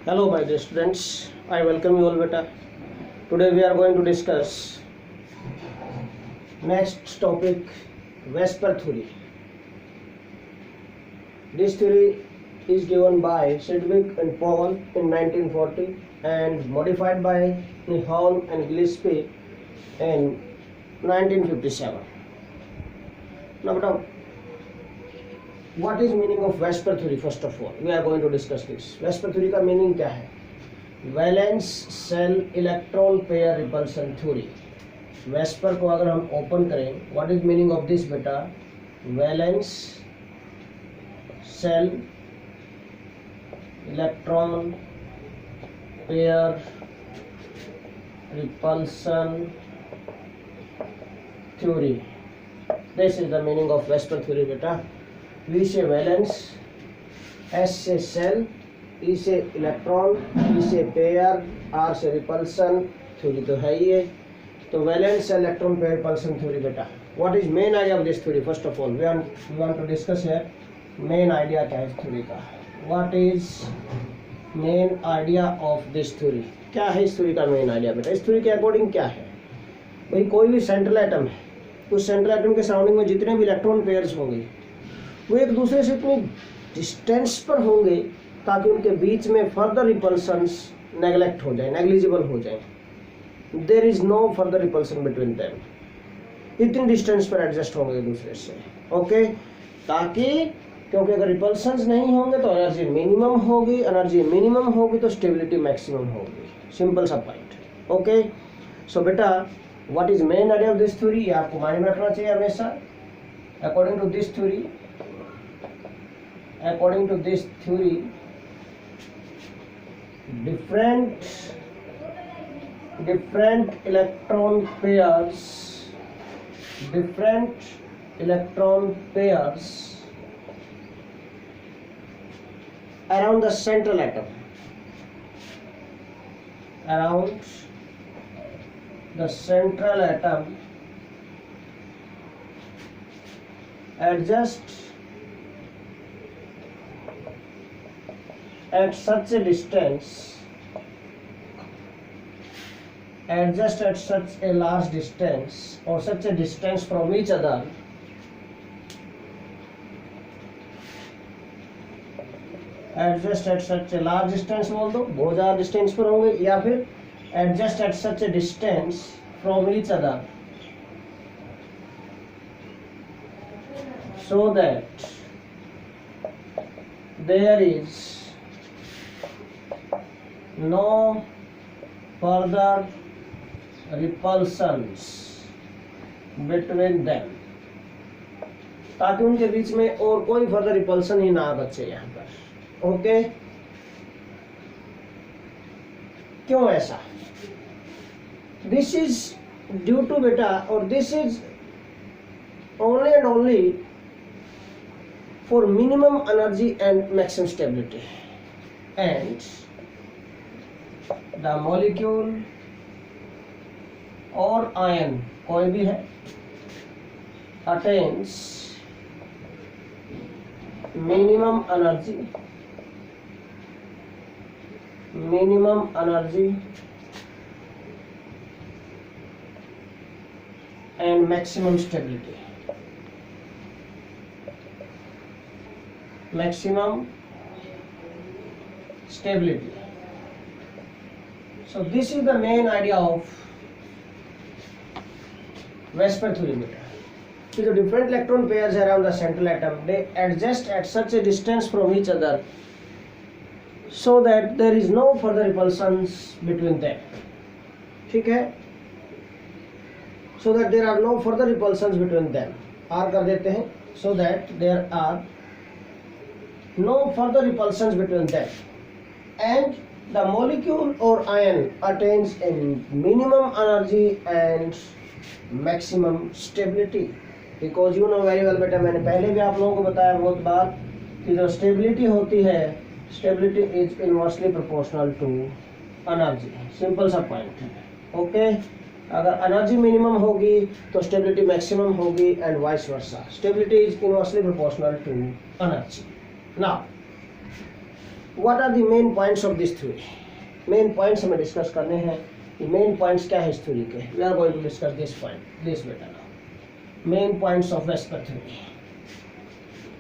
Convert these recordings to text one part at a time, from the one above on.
Hello my dear students, I welcome you all beta. Today we are going to discuss next topic, Vesper theory. This theory is given by Sedgwick and Powell in 1940 and modified by Nihal and Gillespie in 1957. Now beta, what is meaning of Vesper theory? First of all, we are going to discuss this. Vesper theory का meaning क्या है? Valence shell electron pair repulsion theory. VSEPR को अगर हम open करें, what is meaning of this बेटा? Valence shell electron pair repulsion theory. This is the meaning of VSEPR theory बेटा. V से वैलेंस, S से सेल, E से electron, E से पेयर, R से रिपल्सन थ्योरी तो है ही है. तो valence electron pair repulsion theory बेटा. What is main idea of this theory? First of all we want to discuss here main idea क्या है इस थ्योरी का. What is main idea of this theory? क्या है इस थ्योरी का main idea बेटा? इस थ्योरी के अकॉर्डिंग क्या है भाई? कोई भी सेंट्रल एटम है, उस सेंट्रल एटम के सराउंडिंग में जितने भी इलेक्ट्रॉन पेयर्स होंगे वो एक दूसरे से इतनी डिस्टेंस पर होंगे ताकि उनके बीच में फर्दर रिपल्सन्स नेग्लेक्ट हो जाए, नेग्लिजिबल हो जाए. There is no further repulsion between them. इतनी डिस्टेंस पर एडजस्ट होंगे एक दूसरे से. ओके, ताकि क्योंकि अगर रिपल्सन्स नहीं होंगे तो एनर्जी मिनिमम होगी, एनर्जी मिनिमम होगी तो स्टेबिलिटी मैक्सिमम होगी. सिंपल सा पॉइंट. ओके, सो बेटा what is main idea of this theory? ये आपको माइंड में रखना चाहिए हमेशा. According to this theory, different electron pairs around the central atom, adjust at such a large distance or such a distance from each other बोल दो, बहुत ज़्यादा डिस्टेंस पर होंगे, या फिर adjust at such a distance from each other so that there is no further repulsions between them. ताकि उनके बीच में और कोई फर्दर रिपल्सन ही ना बचे यहाँ पर. ओके, क्यों ऐसा? दिस इज ड्यू टू बेटा, और this is only and only for minimum energy and maximum stability. And the molecule और आयन कोई भी है attains minimum energy and maximum stability. So this is the main idea of Vesper theory beta. So the different electron pairs around the central atom, they adjust at such a distance from each other so that there is no further repulsions between them. ठीक है? So that there are no further repulsions between them. R कर देते हैं. So that there are no further repulsions between them. And the molecule or ion attains a minimum energy and maximum stability. Because you know very well बेटा, मैंने पहले भी आप लोगों को बताया बहुत बार कि जो स्टेबिलिटी होती है, stability is inversely proportional to energy. Simple सा पॉइंट है. ओके, अगर एनर्जी मिनिमम होगी तो स्टेबिलिटी मैक्सिमम होगी and vice versa. Stability is inversely proportional to energy. Now what are the main points of this theory? Main points हमें discuss करने हैं कि मेन पॉइंट्स क्या है इस थ्योरी के. We are going to discuss this point, this बेटा, main points of VSEPR theory.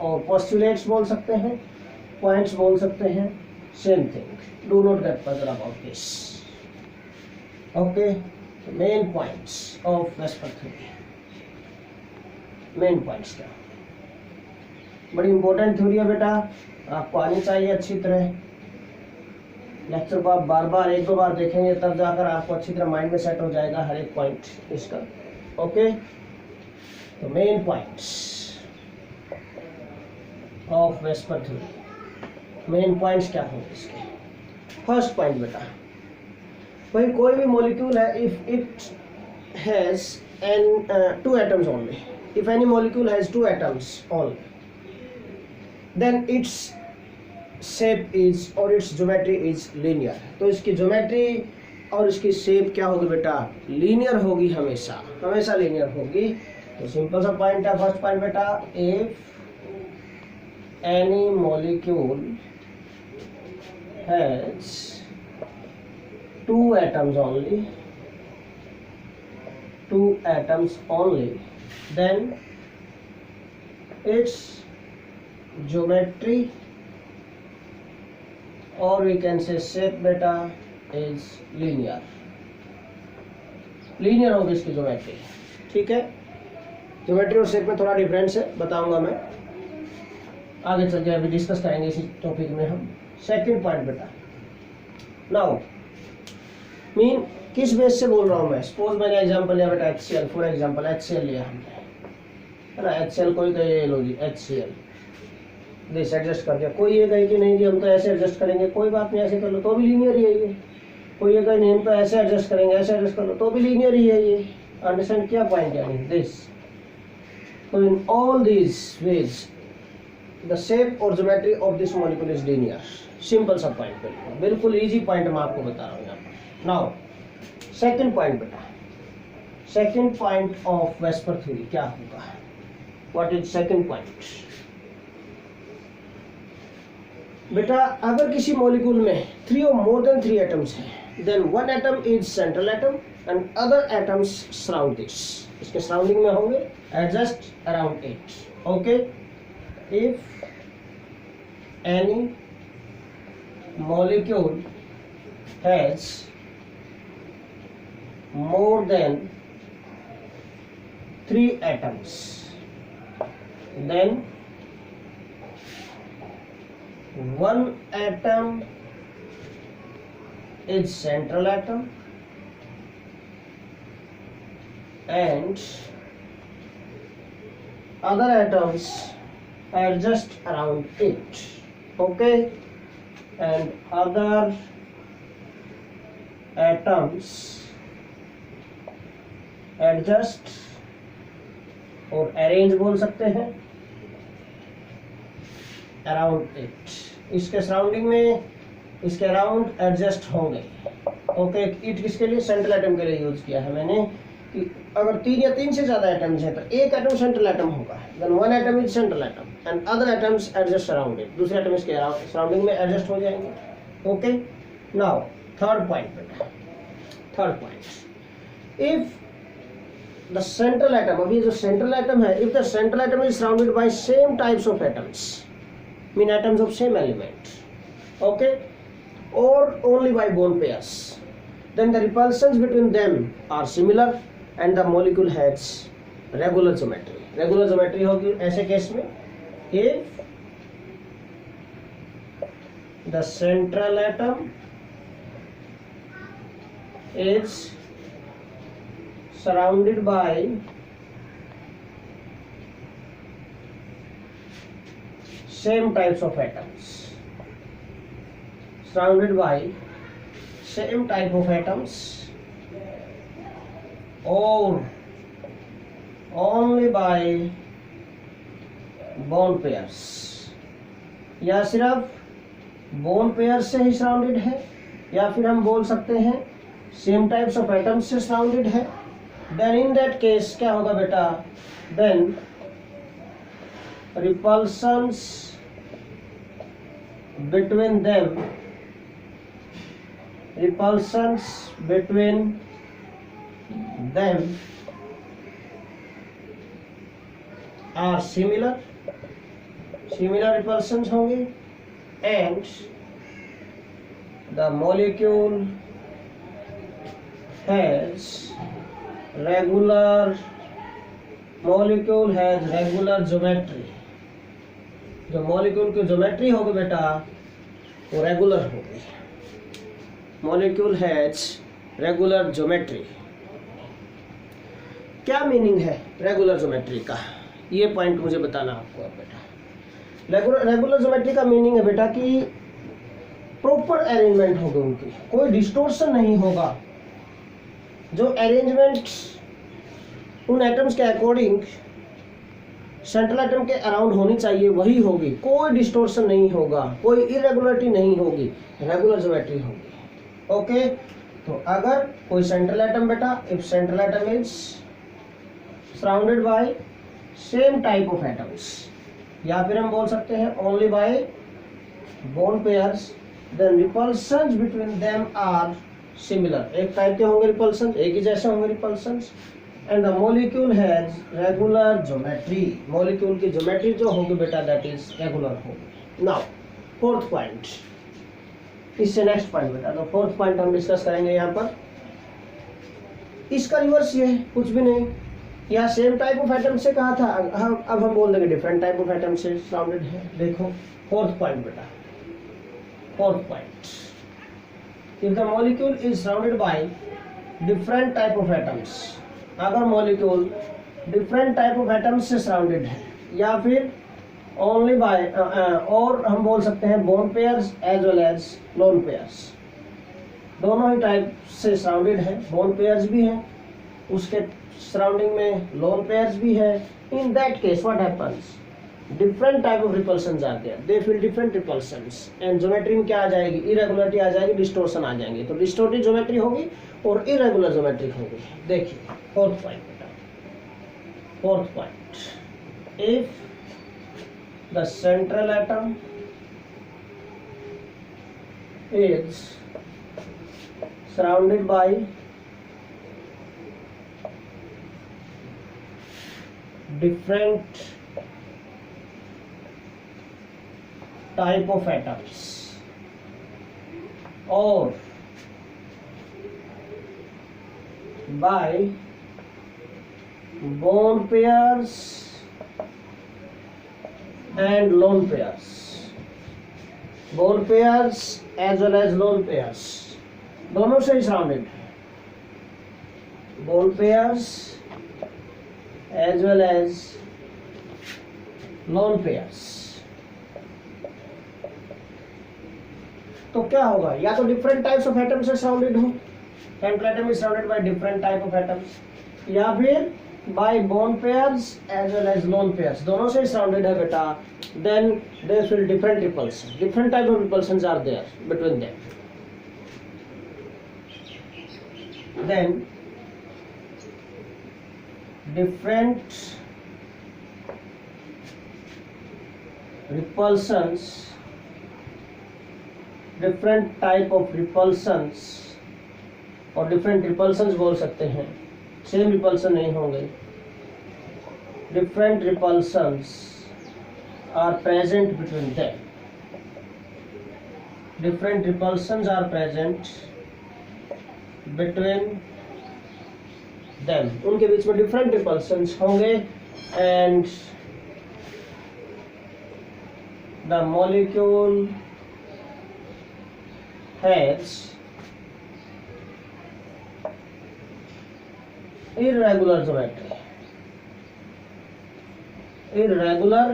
और पोस्टुलेट्स बोल सकते हैं, पॉइंट्स बोल सकते हैं, same thing. Do not get puzzle about this. Okay, main points of VSEPR theory. Main points क्या? बड़ी इंपॉर्टेंट थ्योरी है बेटा, आपको आनी चाहिए अच्छी तरह. लेक्चर को आप बार बार एक दो बार देखेंगे तब जाकर आपको अच्छी तरह माइंड में सेट हो जाएगा हर एक पॉइंट इसका. ओके, तो main points of VSEPR theory. Main points क्या होंगे इसके? फर्स्ट पॉइंट बेटा, भाई कोई भी मॉलिक्यूल है, if it has an 2 atoms only, if any molecule has 2 atoms only, then its shape is और its geometry is linear. तो इसकी ज्योमेट्री और इसकी शेप क्या होगी बेटा? लीनियर होगी, हमेशा हमेशा लीनियर होगी. तो सिंपल सा पॉइंट है फर्स्ट पॉइंट बेटा, if any molecule has 2 atoms only, 2 atoms only, then its geometry or we can say shape beta is linear. linear होगी इसकी ज्योमेट्री. ठीक है, ज्योमेट्री और शेप में थोड़ा डिफरेंस है, बताऊंगा मैं आगे चल के, अभी डिस्कस करेंगे इसी टॉपिक में हम. सेकंड पॉइंट बेटा, नाउ मीन किस बेस से बोल रहा हूँ मैं? सपोज मैंने एग्जांपल लिया बेटा HCl, फॉर एग्जांपल HCl लिया हमने, है ना. HCl कोई कहे लो जी HCl, दिस एडजस्ट कर दिया. कोई ये कहे कि नहीं जी हम तो ऐसे एडजस्ट करेंगे, कोई बात नहीं ऐसे कर लो तो भी लीनियर ही है ये. कोई ये कहे नहीं हम तो ऐसे एडजस्ट करेंगे, ऐसे एडजस्ट कर लो तो भी लीनियर ही है ये. अंडरस्टैंड क्या पॉइंट है दिस? तो in all these ways the shape और geometry of this molecule is linear. Simple सा पॉइंट, बिल्कुल बिल्कुल इजी पॉइंट मैं आपको बता रहा हूँ यहाँ पर. नाउ सेकंड पॉइंट बेटा, second point of VSEPR theory क्या होगा? What is second point? बेटा अगर किसी मॉलिक्यूल में 3 or more than 3 atoms है, then one atom is central atom and other atoms surround this. इसके सराउंडिंग में होंगे, adjust around it. Okay, if any molecule has more than 3 atoms, then one atom is central atom and other atoms are just around it. Okay, and other atoms adjust और arrange बोल सकते हैं around it. इसके surrounding में, इसके around adjust होंगे. Okay, it किसके लिए? सेंट्रल एटम के लिए यूज किया है मैंने कि अगर 3 या 3 से ज्यादा एटम्स है तो एक एटम सेंट्रल एटम होगा, then one atom is central atom and other atoms adjust around it. दूसरे एटम इसके सराउंडिंग में एडजस्ट हो जाएंगे. ओके, नाउ थर्ड पॉइंट बेटा, third point, if the central atom, अभी जो सेंट्रल एटम है, if the central atom is surrounded by same types of atoms, mean atoms of same element, okay, or only by bone pairs, then the repulsions between them are similar and the molecule has regular geometry. Regular geometry होगी ऐसे case में if the central atom is surrounded by same types of atoms, surrounded by same type of atoms, or only by bone pairs, या सिर्फ bone pairs से ही surrounded है, या फिर हम बोल सकते हैं same types of atoms से surrounded है, then in that case क्या होगा बेटा? then repulsions between them, repulsions between them are similar, similar repulsions होंगे, and the molecule has regular geometry. जो मॉलिक्यूल की ज्योमेट्री होगी बेटा वो रेगुलर होगी। Molecule has regular geometry. क्या मीनिंग है रेगुलर ज्योमेट्री का, ये पॉइंट मुझे बताना आपको अब बेटा। रेगुलर ज्योमेट्री का मीनिंग है बेटा कि प्रॉपर अरेंजमेंट होगी उनकी, कोई डिस्टोर्शन नहीं होगा। जो अरेंजमेंट उन एटम्स के अकॉर्डिंग सेंट्रल एटम के अराउंड होनी चाहिए वही होगी, कोई डिस्टोर्शन नहीं होगा, कोई इरेगुलरिटी नहीं होगी, रेगुलर ज्योमेट्री होगी। ओके, तो अगर कोई सेंट्रल एटम बेटा, if central atom is surrounded by same type of atoms, या फिर हम बोल सकते हैं only by bond pairs, then repulsions between them are similar. एक टाइप के होंगे रिपल्शन, एक ही जैसे होंगे repulsions, and the molecule has regular geometry. Molecule की ज्योमेट्री जो होगी बेटा दैट इज रेगुलर होगी। नाउ फोर्थ पॉइंट, इससे नेक्स्ट पॉइंट बेटा, तो फोर्थ पॉइंट हम डिस्कस करेंगे यहाँ पर। इसका रिवर्स ये है, कुछ भी नहीं, यहाँ सेम टाइप ऑफ एटम से कहा था, अब हम बोल देंगे डिफरेंट टाइप ऑफ एटम से सराउंडेड है। देखो फोर्थ पॉइंट बेटा, fourth point, if the molecule is surrounded by different type of atoms, अगर molecule different type of atoms से surrounded है, या फिर only by और हम बोल सकते हैं bond pairs as well as lone pairs, दोनों ही टाइप से surrounded है, bond pairs भी है, उसके surrounding में lone pairs भी है। In that case what happens? Different type of repulsions are there, they feel different repulsions, and geometry में क्या आ जाएगी, इरेगुलरिटी आ जाएगी, डिस्टोर्शन आ जाएंगे। तो डिस्टोर्टेड ज्योमेट्री होगी और इरेगुलर ज्योमेट्री होगी। देखिए फोर्थ पॉइंट बेटा, fourth point, if the central atom is surrounded by different type of atoms or by bond pairs and lone pairs, bond pairs as well as lone pairs, दोनों से surrounded, bond pairs as well as lone pairs। तो क्या होगा, या तो different types of atoms से surrounded हो, central atom is surrounded by different type of atoms, या फिर by bond pairs as well as lone pairs, दोनों से सराउंडेड है बेटा, then they feel different repulsion, different type of repulsions are there between them, then different repulsions, different type of repulsions, और different repulsions बोल सकते हैं, same repulsion नहीं होंगे, different repulsions are present between them, different repulsions are present between them, उनके बीच में different repulsions होंगे, and the molecule has irregular geometry, irregular,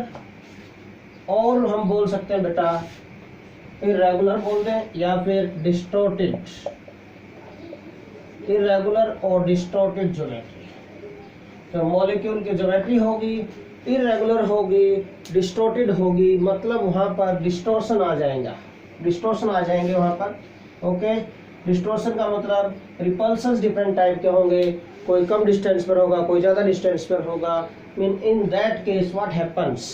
और हम बोल सकते हैं बेटा irregular बोल दें या फिर distorted, irregular और distorted geometry। तो मॉलिक्यूल की ज्योमेट्री होगी, irregular होगी, distorted होगी, मतलब वहां पर डिस्टोर्शन आ जाएगा, डिस्टोर्शन आ जाएंगे वहां पर। ओके, डिस्टोर्शन का मतलब रिपल्शंस डिफरेंट टाइप के होंगे, कोई कम डिस्टेंस पर होगा, कोई ज्यादा डिस्टेंस पर होगा। Mean in that case what happens,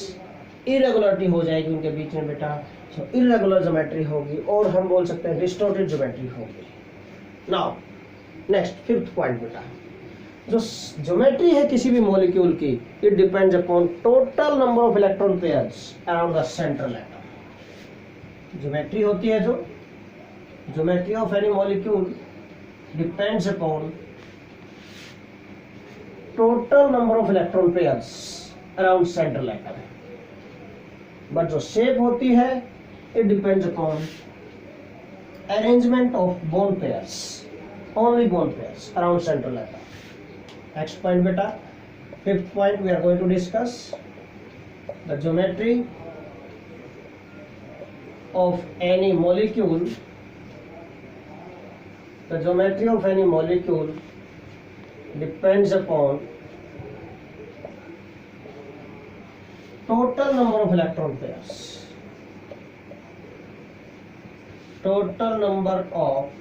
irregularity हो जाएगी उनके बीच में बेटा, इरेगुलर ज्योमेट्री होगी और हम बोल सकते हैं डिस्टॉर्टेड ज्योमेट्री होगी। नाउ नेक्स्ट फिफ्थ पॉइंट बेटा, जो ज्योमेट्री है किसी भी मॉलिक्यूल की, it depends upon total number of electron pairs around the central atom. Geometry होती है जो geometry of any molecule depends upon total number of electron pairs around central atom. But जो शेप होती है it depends upon arrangement of bond pairs, only bond pairs around central atom. Next point beta, fifth point we are going to discuss the geometry of any molecule. The geometry of any molecule depends upon total number of electron pairs. Total number of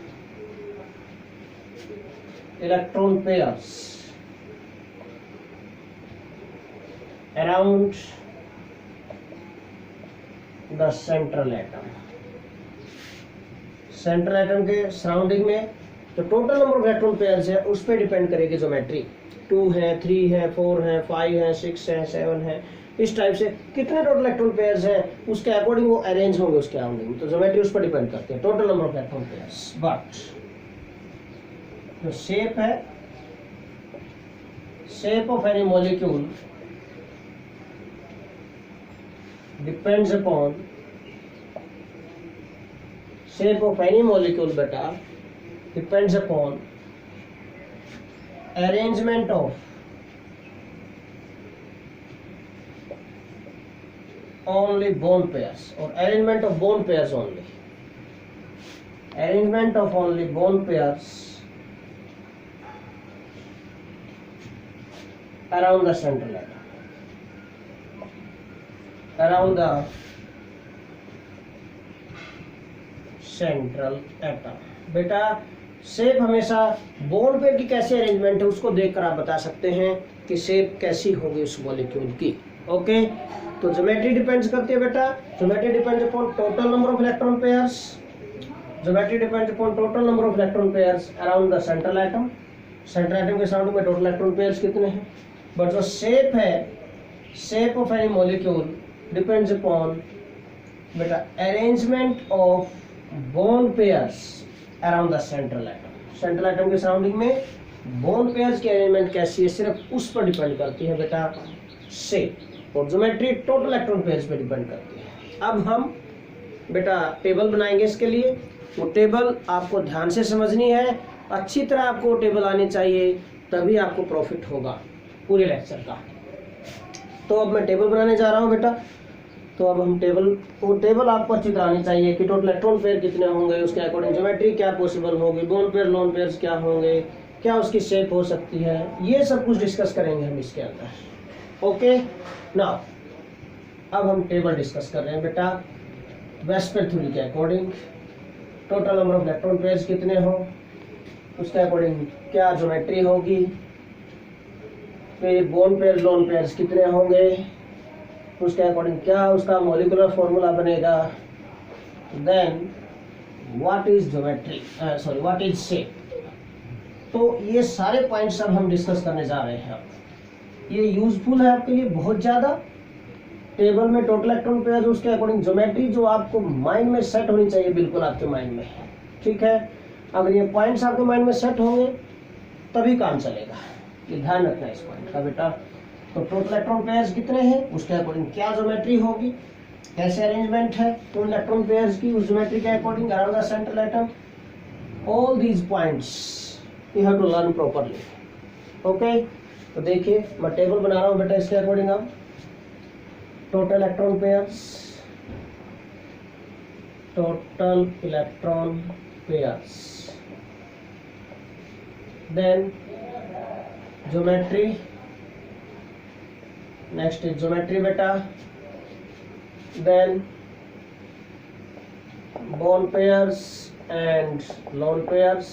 electron pairs around the central atom। Central atom के surrounding में जो total number of electron pairs है उस पर depend करेगी geometry. 2 है, 3 है, 4 है, 5 है, 6 है, 7 है, इस टाइप से कितने टोटल इलेक्ट्रॉन पेयर्स हैं उसके अकॉर्डिंग वो अरेंज होंगे उसके सराउंडिंग में। तो ज्योमेट्री उस पर डिपेंड करती है, total number of electron pairs. But जो शेप है, shape of any molecule depends upon shape of any molecule beta depends upon arrangement of only bond pairs or arrangement of bond pairs only, arrangement of only bond pairs around the central atom, around the central atom. बेटा shape हमेशा bond pair की कैसे arrangement है उसको देखकर आप बता सकते हैं कि शेप कैसी होगी उस मॉलिक्यूल की। ओके, तो ज्योमेट्री डिपेंड्स करती है बेटा, geometry depends upon total number of electron pairs, geometry depends upon total number of electron pairs around the central atom. Central atom के सराउंडिंग में टोटल इलेक्ट्रॉन पेयर्स कितने हैं। बट जो शेप है, shape of any molecule depends upon बेटा arrangement of bond pairs around the central atom. Central atom के surrounding में bond pairs की अरेंजमेंट कैसी है सिर्फ उस पर डिपेंड करती है बेटा शेप, और ज्योमेट्री टोटल इलेक्ट्रॉन पेयर्स पर डिपेंड करती है। अब हम बेटा टेबल बनाएंगे इसके लिए। वो टेबल आपको ध्यान से समझनी है, अच्छी तरह आपको टेबल आनी चाहिए, तभी आपको प्रॉफिट होगा पूरे लेक्चर का। तो अब मैं टेबल बनाने जा रहा हूँ बेटा। तो अब हम टेबल आपको अच्छी तरह आनी चाहिए कि टोटल इलेक्ट्रॉन पेयर कितने होंगे, उसके अकॉर्डिंग ज्योमेट्री क्या पॉसिबल होगी, बॉन्ड पेयर लोन पेयर्स क्या होंगे, क्या उसकी शेप हो सकती है, ये सब कुछ डिस्कस करेंगे हम इसके अंदर। ओके, नाउ अब हम टेबल डिस्कस कर रहे हैं बेटा वेस्पर थ्योरी के according. Total number of electron pairs कितने हो उसके अकॉर्डिंग क्या ज्योमेट्री होगी, फिर बॉन्ड पेयर लोन पेयर्स कितने होंगे उसके अकॉर्डिंग क्या उसका मॉलिक्यूलर फॉर्मूला बनेगा, then what is geometry, what is shape. तो ये सारे पॉइंट्स अब हम डिस्कस करने जा रहे हैं। ये यूजफुल है आपके लिए बहुत ज़्यादा। टेबल में टोटल इलेक्ट्रॉन पेयर उसके अकॉर्डिंग ज्योमेट्री जो आपको माइंड में सेट होनी चाहिए, बिल्कुल आपके माइंड में, ठीक है। अगर ये पॉइंट्स आपके माइंड में सेट होंगे तभी काम चलेगा, ये ध्यान रखना है इस पॉइंट का बेटा। तो टोटल इलेक्ट्रॉन पेयर्स कितने हैं उसके अकॉर्डिंग क्या ज्योमेट्री होगी, कैसे अरेंजमेंट है टोटल इलेक्ट्रॉन पेयर्स की उस ज्योमेट्री के according around the central atom. All these points you have to learn properly. Okay, तो देखिए मैं टेबल बना रहा हूँ बेटा इसके अकॉर्डिंग। अब total electron pairs, total electron pairs, then geometry, next is geometry beta, then bond pairs and lone pairs,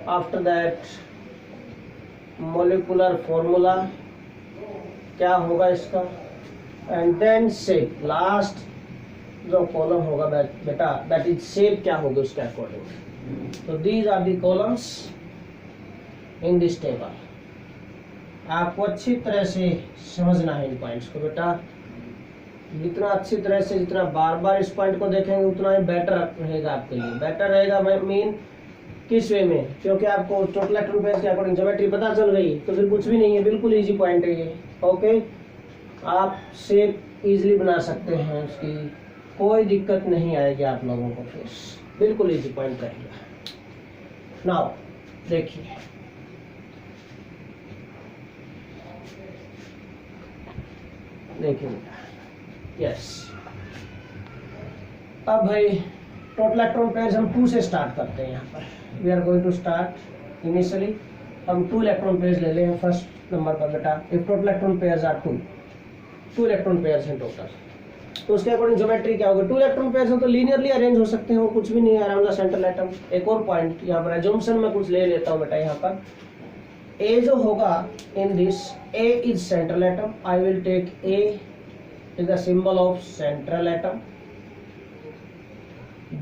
after that molecular formula क्या होगा इसका, and then shape, last जो कॉलम होगा बेटा दैट इज शेप क्या होगी उसके अकॉर्डिंग। तो these are the columns in this table. आपको अच्छी तरह से समझना है इन पॉइंट्स को बेटा, जितना अच्छी तरह से, जितना बार बार इस पॉइंट को देखेंगे उतना ही बेटर रहेगा आपके लिए। बेटर रहेगा मीन किस वे में, क्योंकि आपको टोटल इलेक्ट्रॉन पेयर के अकॉर्डिंग ज्योमेट्री पता चल गई तो फिर कुछ भी नहीं है, बिल्कुल इजी पॉइंट है ये। ओके, आप शेप इजीली बना सकते हैं, उसकी कोई दिक्कत नहीं आएगी आप लोगों को, फिर बिल्कुल इजी पॉइंट रहेगा। नाउ देखिए, देखिए यस, अब भाई टोटल इलेक्ट्रॉन पेयर्स हम 2 से स्टार्ट करते हैं। यहाँ पर we are going to start initially हम 2 इलेक्ट्रॉन पेयर्स ले लें फर्स्ट नंबर पर बेटा। If total electron pairs are 2 electron pairs हैं टोटल, तो उसके अकॉर्डिंग ज्योमेट्री क्या होगा। 2 इलेक्ट्रॉन पेयर्स हैं तो लीनियरली अरेंज हो सकते हैं, वो कुछ भी नहीं है अराउंड द सेंट्रल एटम। एक और पॉइंट यहाँ पर एजम्पशन में कुछ ले लेता हूँ बेटा। यहाँ पर ए जो होगा in this, A is central atom, I will take A is the symbol of central atom,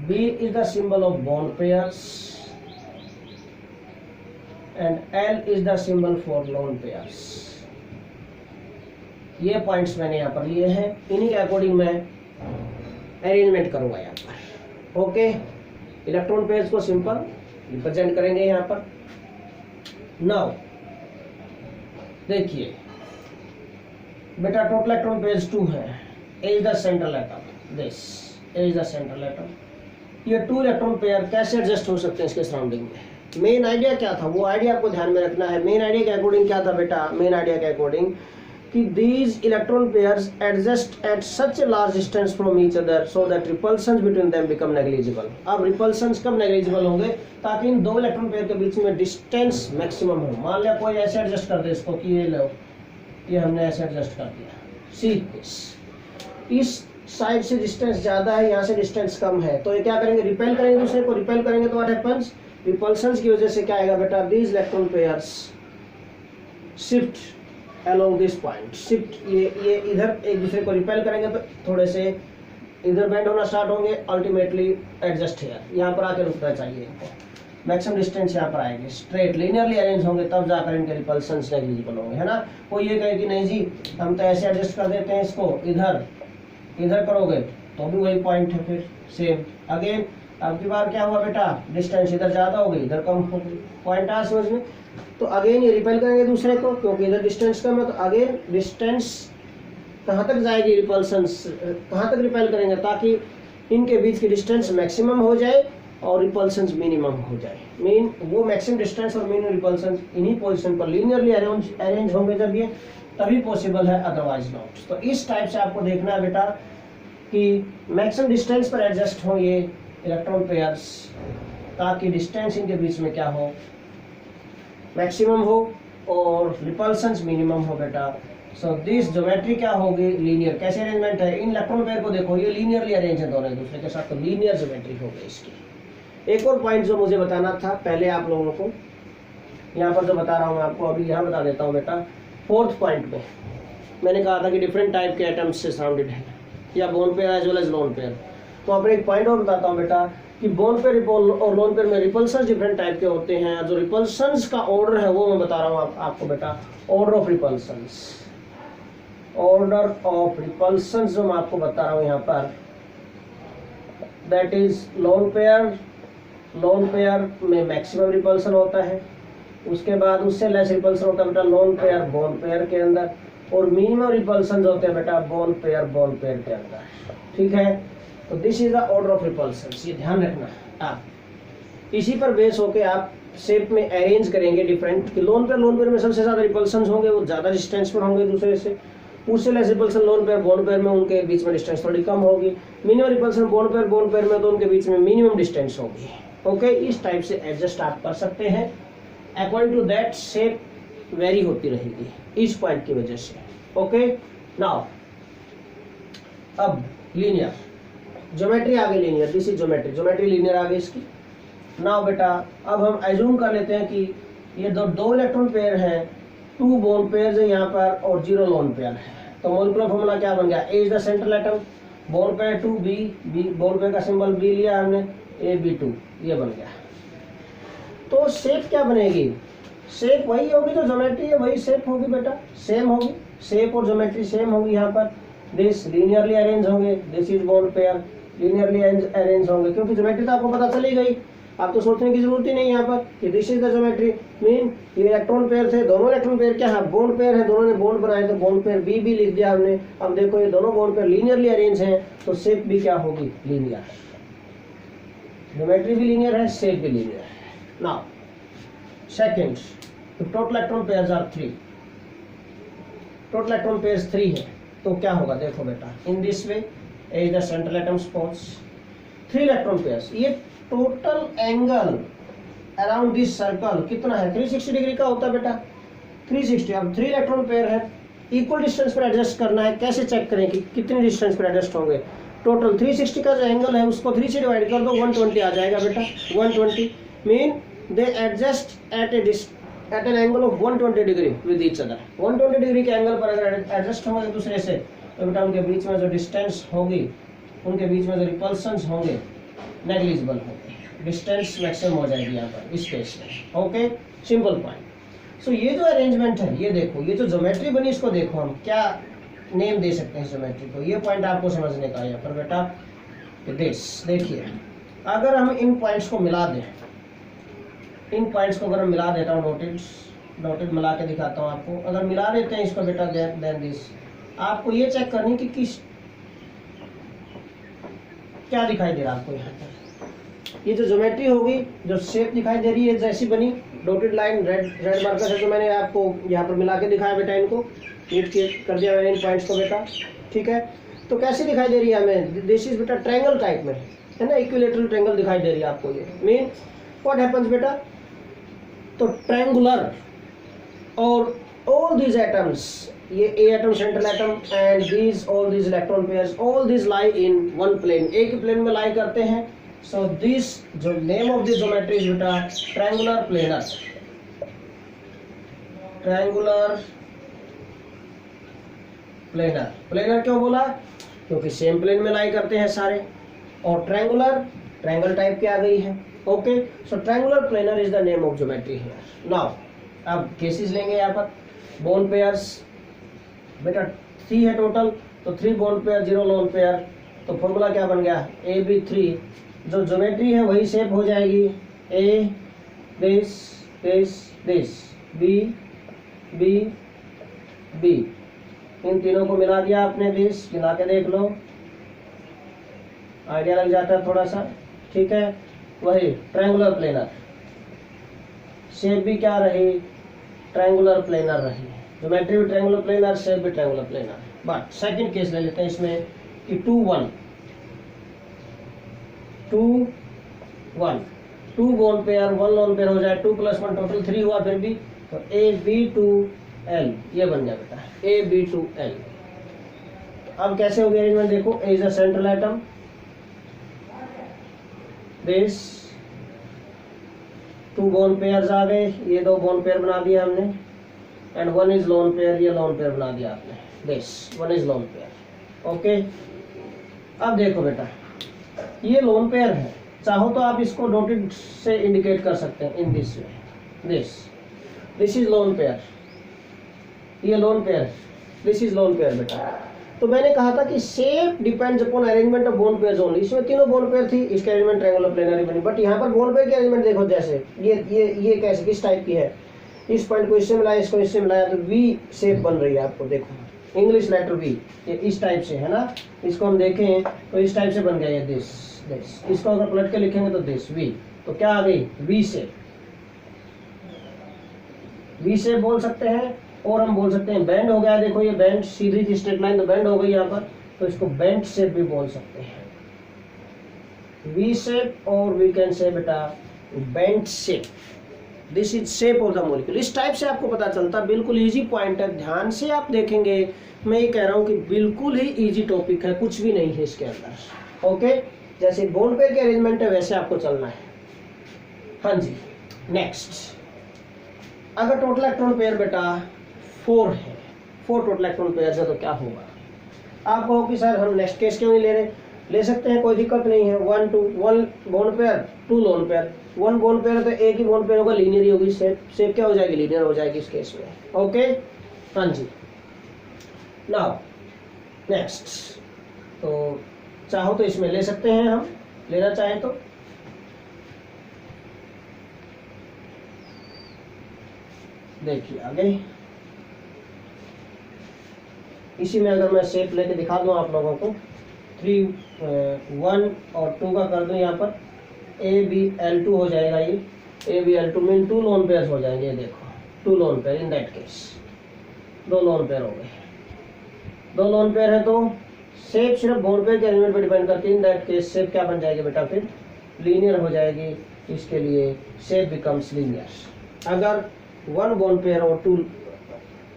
B is the symbol of bond pairs and L is the symbol for lone pairs। ये points मैंने यहाँ पर लिए हैं, इन्हीं के according मैं arrangement करूंगा यहाँ पर। ओके, इलेक्ट्रॉन पेयर्स को सिंपल रिप्रेजेंट करेंगे यहाँ पर। नाउ देखिए बेटा, टोटल इलेक्ट्रॉन पेयर्स 2 है। A is the central atom, this A is the central atom। ये 2 इलेक्ट्रॉन पेयर कैसे एडजस्ट हो सकते हैं इसके सराउंडिंग में। मेन आइडिया क्या था, वो आइडिया आपको ध्यान में रखना है। मेन आइडिया के अकॉर्डिंग क्या था बेटा, मेन आइडिया के अकॉर्डिंग कि these electron pairs adjust at such a large distance from each other so that repulsions between them become negligible. अब रिपल्शंस कब नेग्लिजिबल होंगे, ताकि इन 2 इलेक्ट्रॉन पेयर के बीच में डिस्टेंस मैक्सिमम हो। मान लिया कोई ऐसे एडजस्ट कर दे इसको कि ये लो, ये हमने ऐसे एडजस्ट कर दिया, सी इस साइड से डिस्टेंस ज्यादा है, यहाँ से डिस्टेंस कम है, तो ये क्या करेंगे, रिपेल करेंगे दूसरे को। रिपेल करेंगे तो व्हाट हैपेंस, रिपल्शंस की वजह से क्या आएगा बेटा, these electron pairs shift along this point. Shift ये इधर एक दूसरे को रिपेल करेंगे तो थोड़े से इधर बेंड होना स्टार्ट होंगे, अल्टीमेटली एडजस्ट हियर, यहाँ पर आके रुकना चाहिए इनको। मैक्सिमम डिस्टेंस यहाँ पर आएगी, स्ट्रेट लीनियरली अरेंज होंगे तब जाकर इनके रिपल्शंस नेग्लिजिबल होंगे, है ना। कोई ये कहे कि नहीं जी हम तो ऐसे एडजस्ट कर देते हैं इसको, इधर करोगे तो भी वही पॉइंट है, फिर सेम अगेन। अब की बार क्या हुआ बेटा, डिस्टेंस इधर ज्यादा हो गई, इधर कम हो गई, पॉइंट आ समझ में। तो अगेन ये रिपेल करेंगे दूसरे को, क्योंकि इधर डिस्टेंस कम है, तो अगेन डिस्टेंस कहाँ तक जाएगी, रिपल्शंस कहाँ तक रिपेल करेंगे, ताकि इनके बीच की डिस्टेंस मैक्सिमम हो जाए और रिपल्शंस मिनिमम हो जाए। मीन वो मैक्सिमम डिस्टेंस और मिनिमम रिपल्शंस इन्हीं पोजीशन पर लीनियरली अरेंज होंगे जब ये, तभी पॉसिबल है, अदरवाइज नॉट। तो इस टाइप से आपको देखना है बेटा कि मैक्सिमम डिस्टेंस पर एडजस्ट हो ये इलेक्ट्रॉन पेयर्स, ताकि डिस्टेंस इनके बीच में क्या हो, मैक्सिमम हो और रिपल्शंस मिनिमम हो बेटा। सो दिस ज्योमेट्री क्या होगी, लीनियर। कैसे अरेंजमेंट है, इन इलेक्ट्रॉन पेयर को देखो, ये लीनियरली अरेंज है दोनों एक दूसरे के साथ, तो लीनियर ज्योमेट्री होगी इसकी। एक और पॉइंट जो मुझे बताना था पहले आप लोगों को, यहाँ पर जो बता रहा हूँ आपको, अभी यहाँ बता देता हूँ बेटा। 4th पॉइंट में मैंने कहा था कि डिफरेंट टाइप के एटम्स से सराउंडेड है, या bond pair as well as lone pair. तो यहाँ पर एक पॉइंट और बताता हूँ बेटा कि बोन पेयर और लोन पेयर में रिपल्शंस डिफरेंट टाइप के होते हैं। जो रिपल्शंस का ऑर्डर है वो मैं बता रहा हूँ आपको बेटा, order of repulsions. Order of repulsions जो मैं आपको बता रहा हूँ यहाँ पर, दैट इज लोन पेयर में मैक्सिमम रिपल्शन होता है, उसके बाद उससे लेस रिपल्शन होता है बेटा लोन पेयर बोन पेयर के अंदर, और मिनिमम रिपल्शन होते हैं बेटा बोन पेयर के अंदर, ठीक है। तो this is the order of repulsions, ये ध्यान रखना आप। इसी पर बेस होके आप शेप में अरेंज करेंगे डिफरेंट, कि लोन पेयर में सबसे ज्यादा रिपल्शंस होंगे, वो ज्यादा डिस्टेंस पर होंगे दूसरे से, उससे less repulsion lone pair bone pair में उनके बीच में डिस्टेंस थोड़ी कम होगी। मिनिमम रिपल्शन बोन पेयर में तो उनके बीच में मिनिमम डिस्टेंस होगी। ओके, इस टाइप से एडजस्ट आप कर सकते हैं, according to that shape vary होती रहेगी इस पॉइंट की वजह से। ओके, नाउ अब लीनियर ज्योमेट्री आ गई, linear, this is geometry linear आ गई इसकी। नाउ बेटा अब हम एज्यूम कर लेते हैं कि ये दो इलेक्ट्रॉन पेयर हैं, 2 बोन पेयर है यहाँ पर और 0 लोन पेयर है। तो मॉलिक्यूलर फॉर्मूला क्या बन गया, A is the central atom, bond pair 2 B, bond pair का सिंबल बी लिया हमने, AB2 ये बन गया। तो शेप क्या बनेगी, शेप वही होगी जो ज्योमेट्री है वही शेप होगी बेटा, सेम होगी, शेप और ज्योमेट्री सेम होगी। यहाँ पर दिस लीनियरली अरेंज होंगे, this is bone pair linearly arrange होंगे, क्योंकि ज्योमेट्री तो आपको पता चली गई, आप तो सोचने की जरूरत ही नहीं यहाँ पर कि this is the geometry. Mean ये इलेक्ट्रॉन पेयर थे, दोनों इलेक्ट्रॉन पेयर क्या है, बॉन्ड पेयर है, दोनों ने बॉन्ड बनाए तो बॉन्ड पेयर बी भी लिख दिया हमने। अब देखो ये दोनों बॉन्ड पेयर लीनियरली अरेंज हैं तो शेप भी क्या होगी, लीनियर। ज्योमेट्री भी लीनियर है, शेप भी लीनियर है। नाउ सेकंड, तो total electron pairs are 3, total electron pairs 3 है, तो क्या होगा देखो बेटा, in this way is the central atom supports 3 electron pairs. ये total angle around this circle कितना है, 360 डिग्री का होता है बेटा, 360। अब 3 इलेक्ट्रॉन पेयर है, इक्वल डिस्टेंस पर एडजस्ट करना है। कैसे चेक करें कि कितने डिस्टेंस पर एडजस्ट होंगे, टोटल 360 का जो एंगल है उसको 3 से डिवाइड कर दो, 120 आ जाएगा बेटा। 120 mean they adjust at an angle of 120 degree with each other. 120 degree के एंगल पर अगर एडजस्ट होंगे दूसरे से तो बेटा उनके बीच में जो डिस्टेंस होगी, उनके बीच में जो रिपल्सन्स होंगे नेग्लिजिबल होंगे, डिस्टेंस मैक्सिमम हो जाएगी यहाँ पर इस केस में। Okay, simple point. सो ये जो अरेंजमेंट है, ये देखो, ये जो ज्योमेट्री बनी इसको देखो हम क्या नेम दे सकते हैं ज्योमेट्री को, ये पॉइंट आपको समझने का है यहाँ पर बेटा। दिस देखिए, अगर हम इन पॉइंट्स को मिला दें, इन पॉइंट्स को अगर हम मिला देता हूँ, डॉटेड मिला के दिखाता हूँ आपको, अगर मिला देते हैं इसको बेटा, देन दिस, आपको ये चेक करनी कि किस क्या दिखाई दे रहा है आपको यहाँ पर। ये जो ज्योमेट्री होगी, जो शेप दिखाई दे रही है जैसी बनी, डॉटेड लाइन रेड मार्कर है, तो मैंने आपको यहाँ पर मिला के दिखाया बेटा, इनको नीट कर दिया मैंने इन पॉइंट्स को बेटा, ठीक है। तो कैसे दिखाई दे रही है हमें, दिस इज बेटा ट्रायंगल टाइप में है ना, इक्विलेटरल ट्रायंगल दिखाई दे रही है आपको। ये मीन व्हाट हैपेंस बेटा, तो ट्रायंगुलर और all these atoms, ये A atom, central atom and these all these electron pairs, all these lie in one plane, एक ही plane में lie करते हैं। So this जो name of this geometry is बेटा triangular planar, triangular planar। planar क्यों बोला, क्योंकि सेम प्लेन में लाई करते हैं सारे, और ट्रायंगुलर ट्रायंगल टाइप की आ गई है। Okay, so triangular planar is the name of geometry here. Now अब केसेस लेंगे यहाँ पर, बोन पेयर्स बेटा 3 है टोटल, तो 3 बोन पेयर 0 लोन पेयर, तो फॉर्मूला क्या बन गया, AB3। जो ज्योमेट्री है वही शेप हो जाएगी, A this this this, B B B, इन तीनों को मिला दिया आपने, दिस मिला के देख लो, आइडिया लग जाता है थोड़ा सा, ठीक है। वही ट्रायंगुलर प्लेनर, शेप भी क्या रही, ट्रायंगुलर प्लेनर रही, ज्योमेट्री भी ट्रायंगुलर प्लेनर, शेप भी triangular planar. But second case ले लेते हैं इसमें कि 2 1 2 1, 2 बोन पेयर 1 लोन पेयर हो जाए, 2 + 1 टोटल 3 हुआ फिर भी, तो AB2L ये बन गया बेटा, AB2L। अब कैसे हो गया अरेंजमेंट देखो, A is a central atom, this 2 bond pairs आ गए, ये 2 बोन पेयर बना दिया हमने, एंड 1 इज लोन पेयर, ये लोन पेयर बना दिया आपने, this 1 is lone pair. Okay, अब देखो बेटा, ये लोन पेयर है, चाहो तो आप इसको डॉटेड से इंडिकेट कर सकते हैं in this way, this is lone pair, ये lone pair, this is lone pair बेटा। तो मैंने कहा था कि shape depends upon arrangement of bond pairs only, इसमें तीनों बोन पेयर थी, इसके अरेंजमेंट ट्रायंगुलर प्लेनर बनी, बट यहाँ पर बोन पेयर की अरेंजमेंट देखो, जैसे ये कैसे किस टाइप की है, इस पॉइंट को इससे मिलाया, इसको इससे मिलाया, तो वी शेप बन रही है आपको, देखो इंग्लिश लेटर वी, ये इस टाइप से है ना, इसको हम देखें तो इस टाइप से बन गया ये दिस, इसको अगर पलट के लिखेंगे तो दिस वी, तो क्या आ गई, वी शेप, वी शेप बोल सकते हैं, और हम बोल सकते हैं बैंड हो गया, देखो ये बैंड, सीधी थी स्ट्रेट लाइन तो बैंड हो गई यहाँ पर, तो इसको बैंड शेप भी बोल सकते हैं, वी शेप, और वी कैन से बेटा band shape, this is shape of the molecule. इस टाइप से आपको पता चलता, बिल्कुल इजी पॉइंट है, ध्यान से आप देखेंगे, मैं ये कह रहा हूँ कि बिल्कुल ही इजी टॉपिक है, कुछ भी नहीं है इसके अंदर। ओके, जैसे बोन पेयर के अरेंजमेंट है वैसे आपको चलना है। हाँ जी, नेक्स्ट, अगर टोटल इलेक्ट्रॉन पेयर बेटा 4 है, 4 टोटल इलेक्ट्रॉन पेयर है तो क्या होगा। आप कहो कि सर हम नेक्स्ट केस क्यों नहीं ले रहे, ले सकते हैं, कोई दिक्कत नहीं है। 1 2 1 bond pair 2 lone pair, 1 bond pair तो एक ही बॉन्ड पेयर होगा, लीनियर ही होगी, शेप क्या हो जाएगी, लीनियर हो जाएगी इस केस में। ओके, हाँ जी। नाउ नेक्स्ट, तो चाहो तो इसमें ले सकते हैं, हम लेना चाहें तो। देखिए आगे इसी में अगर मैं शेप लेके दिखा दूं आप लोगों को, 3 1 और 2 का कर दूं यहाँ पर, ABL2 हो जाएगा, ये ABL2 मीन 2 लोन पेयर हो जाएंगे। देखो 2 lone pair, in that case 2 lone pair हो गए, 2 लोन पेयर है तो शेप सिर्फ बॉन्ड पेयर के एलिमेंट पे डिपेंड करती है। इन दैट केस शेप क्या बन जाएगी बेटा, फिर लीनियर हो जाएगी। इसके लिए शेप बिकम्स लीनियर। अगर 1 बॉन्ड पेयर और 2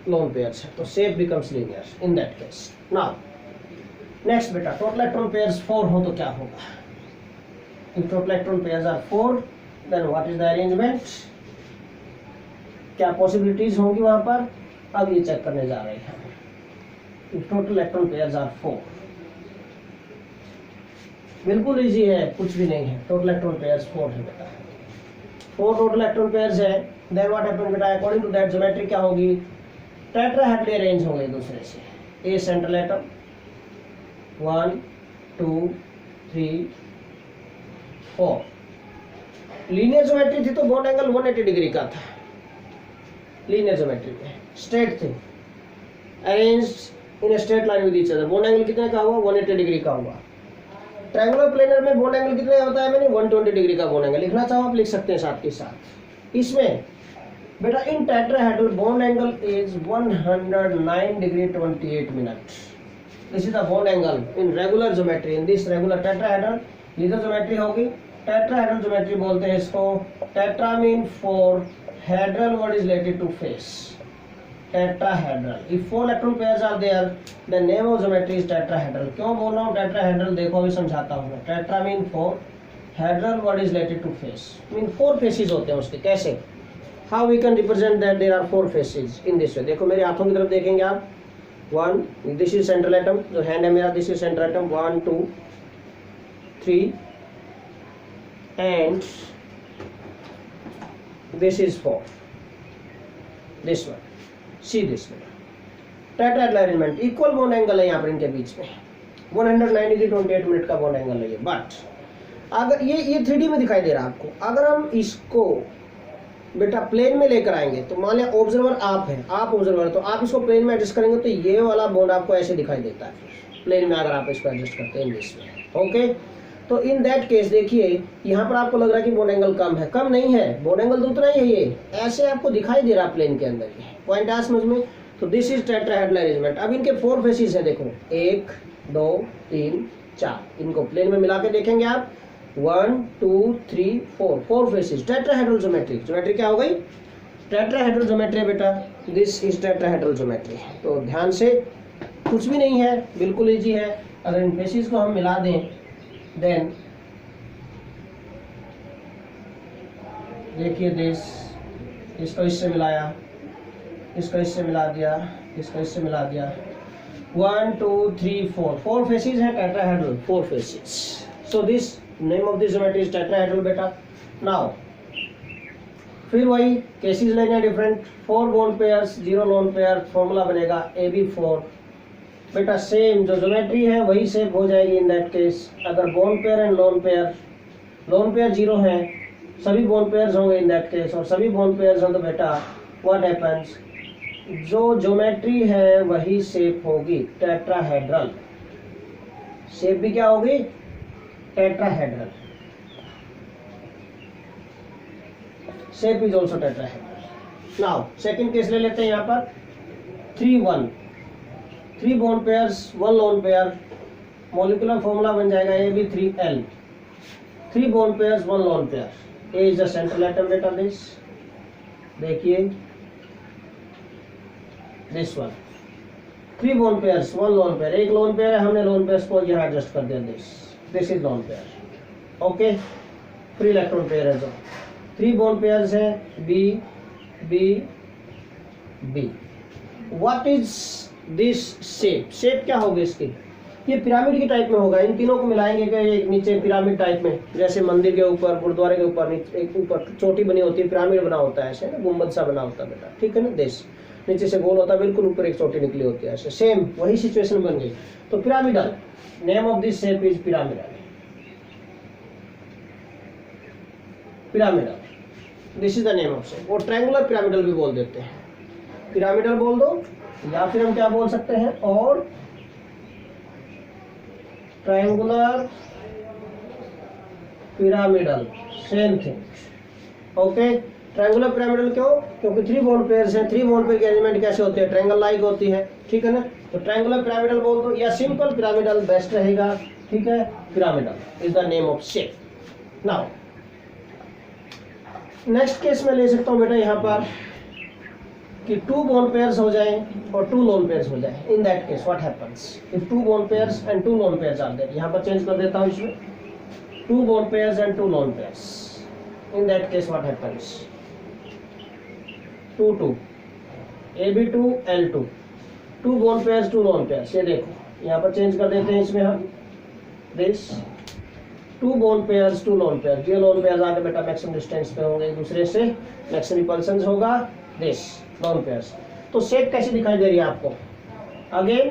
लोन पेयर्स है तो shape becomes linear in that case. Now next बेटा, टोटल इलेक्ट्रॉन पेयर्स 4 हो तो क्या होगा। If total electron pairs are 4 then what is the arrangement, क्या पॉसिबिलिटीज होंगी वहां पर, अब ये चेक करने जा रहे हैं। If total electron pairs are 4, बिल्कुल इजी है, कुछ भी नहीं है। टोटल इलेक्ट्रॉन पेयर्स 4 है बेटा, 4 टोटल इलेक्ट्रॉन पेयर्स है। देन व्हाट हैपन बेटा, अकॉर्डिंग टू दैट ज्योमेट्री क्या होगी, टेट्राहेड्रली अरेंज होंगे एक दूसरे से। ए सेंट्रल एटम 1 2 3 4, लीनियर ज्योमेट्री थी तो बॉन्ड एंगल 180 डिग्री का था। लीनियर ज्योमेट्री में स्ट्रेट थे, arranged in straight line with each other, bond angle कितने का हुआ, 180 डिग्री का हुआ। ट्रायंगुलर प्लेनर में बॉन्ड एंगल कितने होता है, मैंने 120 डिग्री का बॉन्ड एंगल लिखना चाहो आप लिख सकते हैं साथ के साथ। इसमें बेटा in tetrahedral bond angle is 109 degree 28 minute. This is the bond angle in regular geometry, in this regular tetrahedral. ये जो ज्योमेट्री होगी टेट्राहेड्रल ज्योमेट्री बोलते हैं इसको। Tetra mean 4, hedral word is related to face, tetrahedral. If 4 electron pairs are there the name of geometry is tetrahedral. क्यों बोल रहा हूँ टेट्राहेड्रल, देखो अभी समझाता हूँ। Tetra mean 4, hedral word is related to face, mean 4 faces होते हैं उसके। कैसे, how we can represent that there are 4 faces in this way. देखो मेरे हाथों की तरफ देखेंगे आप, 1 दिस इज सेंट्रल एटम, जो हैंड है मेरा this is central atom, 1 2 3 and this is 4, this one, see this one. Tetrahedral arrangement, equal bond angle है यहाँ पर इनके बीच में, 109 डिग्री 28 मिनट का बॉन्ड एंगल है ये। बट अगर ये 3D में दिखाई दे रहा है आपको, अगर हम इसको बेटा प्लेन में लेकर आएंगे तो मान लिया ऑब्जर्वर आप हैं, आप ऑब्जर्वर, तो आप इसको प्लेन में एडजस्ट करेंगे तो ये वाला बॉन्ड आपको ऐसे दिखाई देता है प्लेन में, अगर आप इसको एडजस्ट करते हैं दिस में। ओके, तो इन दैट केस देखिए यहाँ पर आपको लग रहा है कि बॉन्ड एंगल कम है, कम नहीं है, बॉन्ड एंगल तो उतना ही है, ये ऐसे आपको दिखाई दे रहा है प्लेन के अंदर। ये पॉइंट आया समझ में। तो दिस इज टेट्राहेड्रल अरेंजमेंट। अब इनके 4 फेसेस है, देखो 1 2 3 4, इनको प्लेन में मिला के देखेंगे आप, 1 2 3 4 फेसेस, टेट्राहेड्रल ज्योमेट्री। ज्योमेट्री क्या हो गई, टेट्राहेड्रल ज्योमेट्री बेटा, दिस इज टेट्राहेड्रल ज्योमेट्री। तो ध्यान से, कुछ भी नहीं है, बिल्कुल इजी है। अगर इन फेसेस को हम मिला दें देन देखिए दिस, इसको इससे मिलाया, इसको इससे मिला दिया, इसको इससे मिला दिया, 1 2 3 4 फेसेस है tetrahedral, 4 faces. So this name of this geometry is tetrahedral बेटा। नाउ फिर वही केसेस लेने different, 4 bond pairs 0 lone pair, formula बनेगा AB4 बेटा। सेम जो ज्योमेट्री है वही सेम हो जाएगी इन दैट केस। अगर bond pair and lone pair 0 है, सभी बॉन्ड पेयर्स होंगे इन दैट केस, और सभी बॉन्ड पेयर्स हों तो बेटा व्हाट हैपेंस, जो ज्योमेट्री है वही शेप होगी टेट्राहेड्रल। शेप भी क्या होगी, tetrahedral. Shape is also tetrahedral. Now second case ले लेते हैं यहाँ पर, 3 1, 3 bond pairs 1 lone pair, molecular formula बन जाएगा AB3L। 3 bond pairs 1 lone pair, A is the central atom बेटा, दिस देखिए this one, 3 bond pairs 1 lone pair, एक लोन पेयर है, हमने लोन पेयर्स को यहाँ एडजस्ट कर दिया, this is lone pair. Okay, free electron pair है जो 3 बॉन्ड पेयर्स है B B B। What is this shape, shape क्या होगी इसकी, ये पिरामिड की टाइप में होगा। इन तीनों को मिलाएंगे कि ये नीचे पिरामिड टाइप में, जैसे मंदिर के ऊपर गुरुद्वारे के ऊपर एक ऊपर चोटी बनी होती है, पिरामिड बना होता है ऐसे ना, गुम्बद सा बना होता है बेटा, ठीक है ना। देश नीचे से गोल होता है, बिल्कुल ऊपर एक चोटी निकली होती है ऐसे, सेम वही सिचुएशन बन गई। तो pyramidal, name of this shape is pyramidal, pyramidal, this is the name of shape. और ट्रायंगुलर पिरामिडल भी बोल देते हैं, पिरामिडल बोल दो, या फिर हम क्या बोल सकते हैं, और triangular pyramidal, same thing. Okay, triangular pyramidal क्यों, क्योंकि 3 बोन पेयर्स हैं, 3 बोन पेयर की अरेंजमेंट कैसे होती है, ट्रायंगल लाइक होती है, ठीक है ना। तो ट्रायंगुलर पिरामिडल बोल दो, या सिंपल पिरामिडल बेस्ट रहेगा, ठीक है। Pyramidal is the name of shape. Now next case में ले सकता हूँ बेटा यहाँ पर कि 2 बोन पेयर्स हो जाए और 2 लोन पेयर्स हो जाए। In that case what happens if 2 bond pairs and 2 lone pairs are there. यहाँ पर चेंज कर देता हूँ इसमें, 2 bond pairs and 2 lone pairs. In that case what happens, 2 2 AB2 L2, 2 bond pairs 2 lone pairs. ये देखो यहाँ पर चेंज कर देते हैं इसमें हम, this 2 bond pairs 2 lone pairs. ये लोन पेयर्स आगे बेटा मैक्सिमम डिस्टेंस पे होंगे एक दूसरे से, मैक्सिमम रिपल्शन होगा, दिस लोन पेयर्स। तो शेप कैसी दिखाई दे रही है आपको, अगेन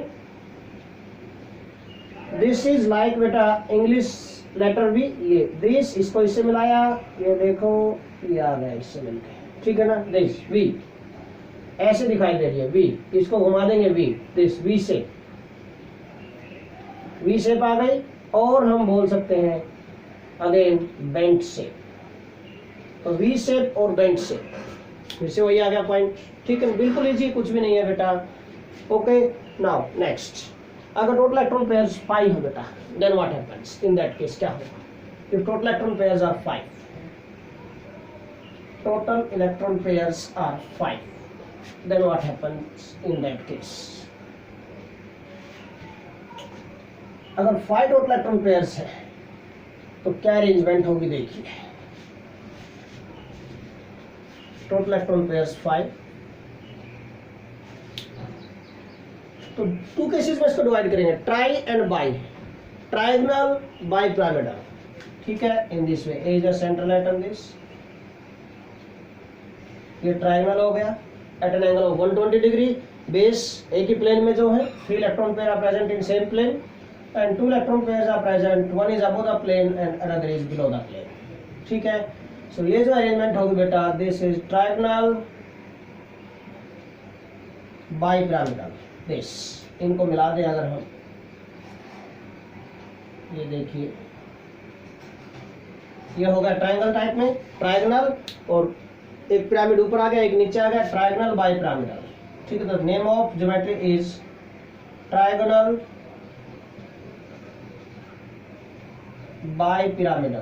दिस इज लाइक बेटा इंग्लिश लेटर भी, ये दिस, इसको इससे मिलाया, ये देखो ये आ गया इससे मिलकर, ठीक है ना। दिस वी ऐसे दिखाई दे रही है, वी, इसको घुमा देंगे V, this V shape, V shape आ गई। और हम बोल सकते हैं अगेन बेंट शेप, तो वी शेप और बेंट शेप, फिर से वही आ गया पॉइंट, ठीक है, बिल्कुल इजी, कुछ भी नहीं है बेटा। ओके, नाउ नेक्स्ट, अगर टोटल इलेक्ट्रॉन पेयर्स 5 है बेटा, then what happens, in that case क्या होगा, if total electron pairs are 5, total electron pairs are 5, then what happens in that case. अगर 5 टोटल इलेक्ट्रॉन पेयर्स है तो क्या अरेंजमेंट होगी, देखिए टोटल इलेक्ट्रॉन पेयर्स 5, तो 2 केसेस में इसको डिवाइड करेंगे, tri and bi, triangle bi pyramidal, ठीक है। In this way, A is the central atom, this ये ट्रायंगल हो गया at an angle of 120 degree, base एक ही प्लेन में जो है, 3 electron pair are present in same plane and 2 electron pairs are present, one is above the plane and another is below the plane, ठीक है। सो ये जो अरेंजमेंट होगी बेटा, this is triangle bi pyramidal, this, इनको मिला दें अगर हम, ये देखिए ये होगा ट्रायंगल टाइप में, ट्रायंगल, और एक पिरामिड ऊपर आ गया एक नीचे आ गया, ट्रायंगल बाई पिरामिडल, ठीक है। The name of geometry is triangle bi pyramidal,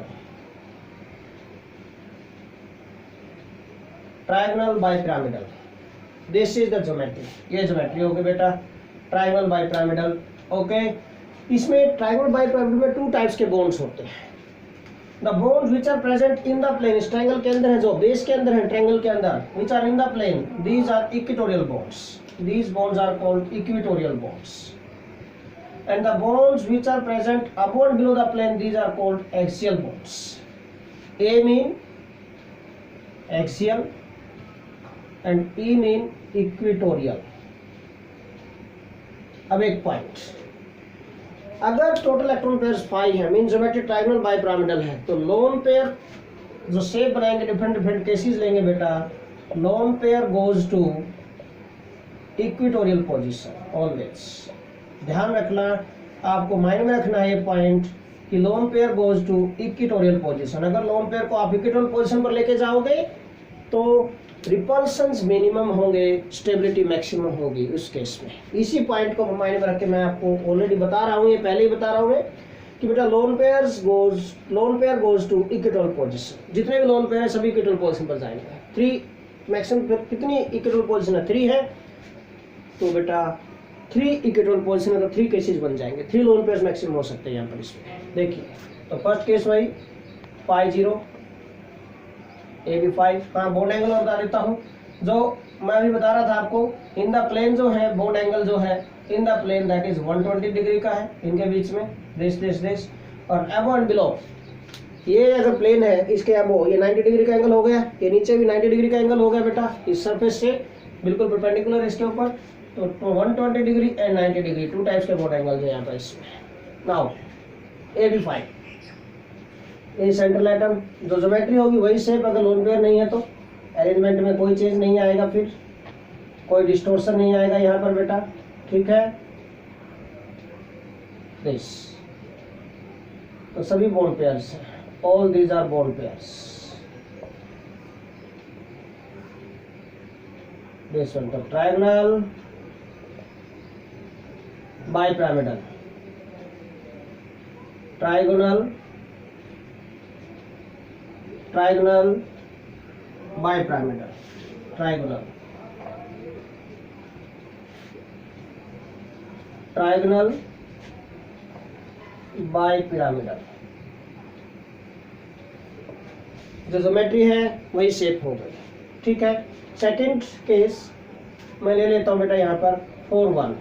triangle bi pyramidal, this is the geometry. ये ज्योमेट्री होगी बेटा ट्रायंगल बाय पिरामिडल। ओके, इसमें ट्रायंगल बाय पिरामिडल में 2 टाइप्स के बोन्स होते हैं। The bonds which are present in the plane, इस triangle के अंदर है, जो बेस के अंदर है ट्रायंगल के अंदर, which are in the plane, these are equatorial bonds, these bonds are called equatorial bonds. And the bones which are present above and below the plane, these are called axial bones. A mean axial and E mean equatorial. अब एक point, अगर total electron pairs 5 है, mean geometry triangle bi pyramidal है, तो lone pair जो shape बनाएंगे different cases लेंगे बेटा, lone pair goes to equatorial position always. ध्यान रखना, आपको माइंड में रखना है ये पॉइंट कि lone pair goes to equatorial position. अगर लोन पेयर को आप इक्वेटोरियल पोजीशन पर लेके जाओगे तो रिपल्शंस मिनिमम होंगे, स्टेबिलिटी मैक्सिमम होगी उस केस में। इसी पॉइंट को माइंड में रख के मैं आपको ऑलरेडी बता रहा हूँ, ये पहले ही बता रहा हूँ मैं कि बेटा lone pair goes to equatorial position. जितने भी लोन पेयर है सभी इक्वेटोरियल पोजीशन पर जाएंगे। 3 मैक्सिमम कितनी इक्वेटोरियल पोजीशन है, 3 है, तो बेटा 3 इक्वेटोरियल पोजीशन है तो 3 केसेस बन जाएंगे, 3 लोन पेयर्स मैक्सिमम हो सकते हैं यहाँ पर इसमें। देखिए तो फर्स्ट केस वही 5 0 AB5, हाँ बोर्ड एंगल बता देता हूँ, जो मैं अभी बता रहा था आपको, इन द प्लेन जो है बोन एंगल जो है in the plane that is 120 degree का है इनके बीच में, दिस और अबो एंड बिलो, ये अगर प्लेन है इसके अबो ये 90 डिग्री का एंगल हो गया, ये नीचे भी 90 डिग्री का एंगल हो गया बेटा इस सरफेस से बिल्कुल परपेंडिकुलर इसके ऊपर। तो 120 degree and 90 degree, two types के बोन एंगल है यहाँ पर इसमें। नाउ ए बी फाइन, ये सेंट्रल एटम जो ज्योमेट्री होगी वही शेप, अगर लोन पेयर नहीं है तो अरेंजमेंट में कोई चेंज नहीं आएगा, फिर कोई डिस्टोर्शन नहीं आएगा यहाँ पर बेटा, ठीक है। दिस तो सभी बोन पेयर्स हैं, all these are bond pairs. This one तो triangle bipyramidal, triangle bipyramidal, triangle bipyramidal, जो ज्योमेट्री है वही शेप हो गई, ठीक है। सेकंड केस मैं ले लेता हूं बेटा यहाँ पर 4-1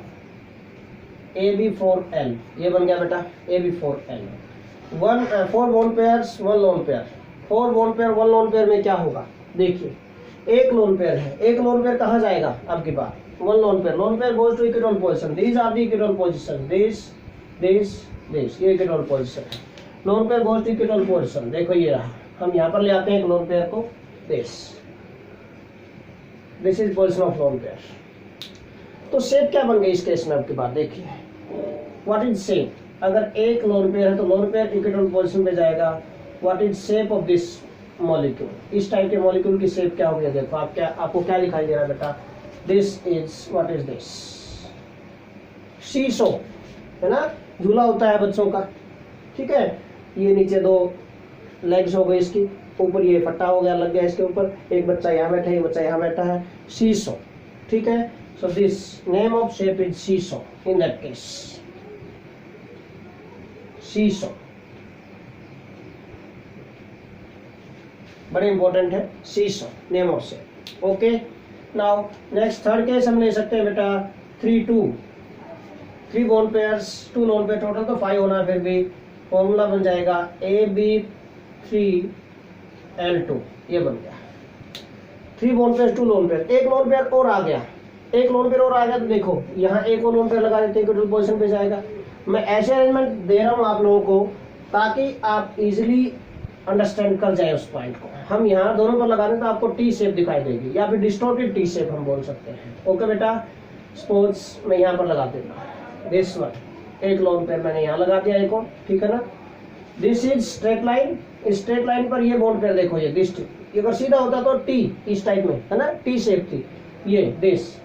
AB4L, ये बन गया बेटा AB4L, 4 bone pairs 1 lone pair, 4 bone pair 1 lone pair में क्या होगा, देखिए एक लोन पेयर है, एक लोन पेयर कहाँ जाएगा आपके पास, 1 lone pair goes to equatorial position, these are the equatorial position, this ये इक्विटोरियल पोजीशन है, lone pair goes to equatorial position, देखो ये रहा, हम यहाँ पर ले आते हैं एक लोन पेयर को, this is position of loan pair. तो शेप क्या बन गई इस केस में आपके पास, देखिए व्हाट इज शेप, अगर एक लोन पेयर है तो लोन पेयर इक्विटोरियल पोजीशन पे जाएगा, what is shape of this molecule, इस टाइप के मॉलिक्यूल की शेप क्या होगी, देखो आपको क्या दिखाई दे रहा है बेटा, this is what is this, शीशो है ना, झूला होता है बच्चों का, ठीक है। ये नीचे 2 लेग्स हो गई इसकी, ऊपर ये फट्टा हो गया, लग गया इसके ऊपर, एक बच्चा यहाँ बैठा है, एक बच्चा यहाँ बैठा है, शीशो, ठीक है। So this name of shape is शीशो, इन दैट केस शीशो, बड़े इंपॉर्टेंट है शीशो, name of shape, okay. Now next third case हम ले सकते हैं बेटा 3-2, 3 bone pairs 2 lone pair, total तो 5 होना, फिर भी फॉर्मूला बन जाएगा AB3L2, ये बन गया 3 बोन पेयर 2 लोन पेयर, एक लोन पेयर और आ गया, एक लोन पेयर और आ गया, तो देखो यहाँ एक और लोन पेयर लगा देते हैं, इक्विटोरियल पोजीशन पे जाएगा। मैं ऐसे अरेंजमेंट दे रहा हूँ आप लोगों को ताकि आप इजीली अंडरस्टैंड कर जाए उस पॉइंट को। हम यहाँ दोनों पर लगा दें तो आपको टी शेप दिखाई देगी, या फिर डिस्टोर्टेड टी शेप हम बोल सकते हैं, ओके बेटा। सपोज मैं यहाँ पर लगा देता हूँ दिस वन, एक लोन पेयर मैंने यहाँ लगा दिया एक और, ठीक है ना। दिस इज स्ट्रेट लाइन, इस स्ट्रेट लाइन पर ये बोन पेयर देखो, ये दिस, अगर सीधा होता तो टी इस टाइप में है ना, टी शेप थी, ये दिस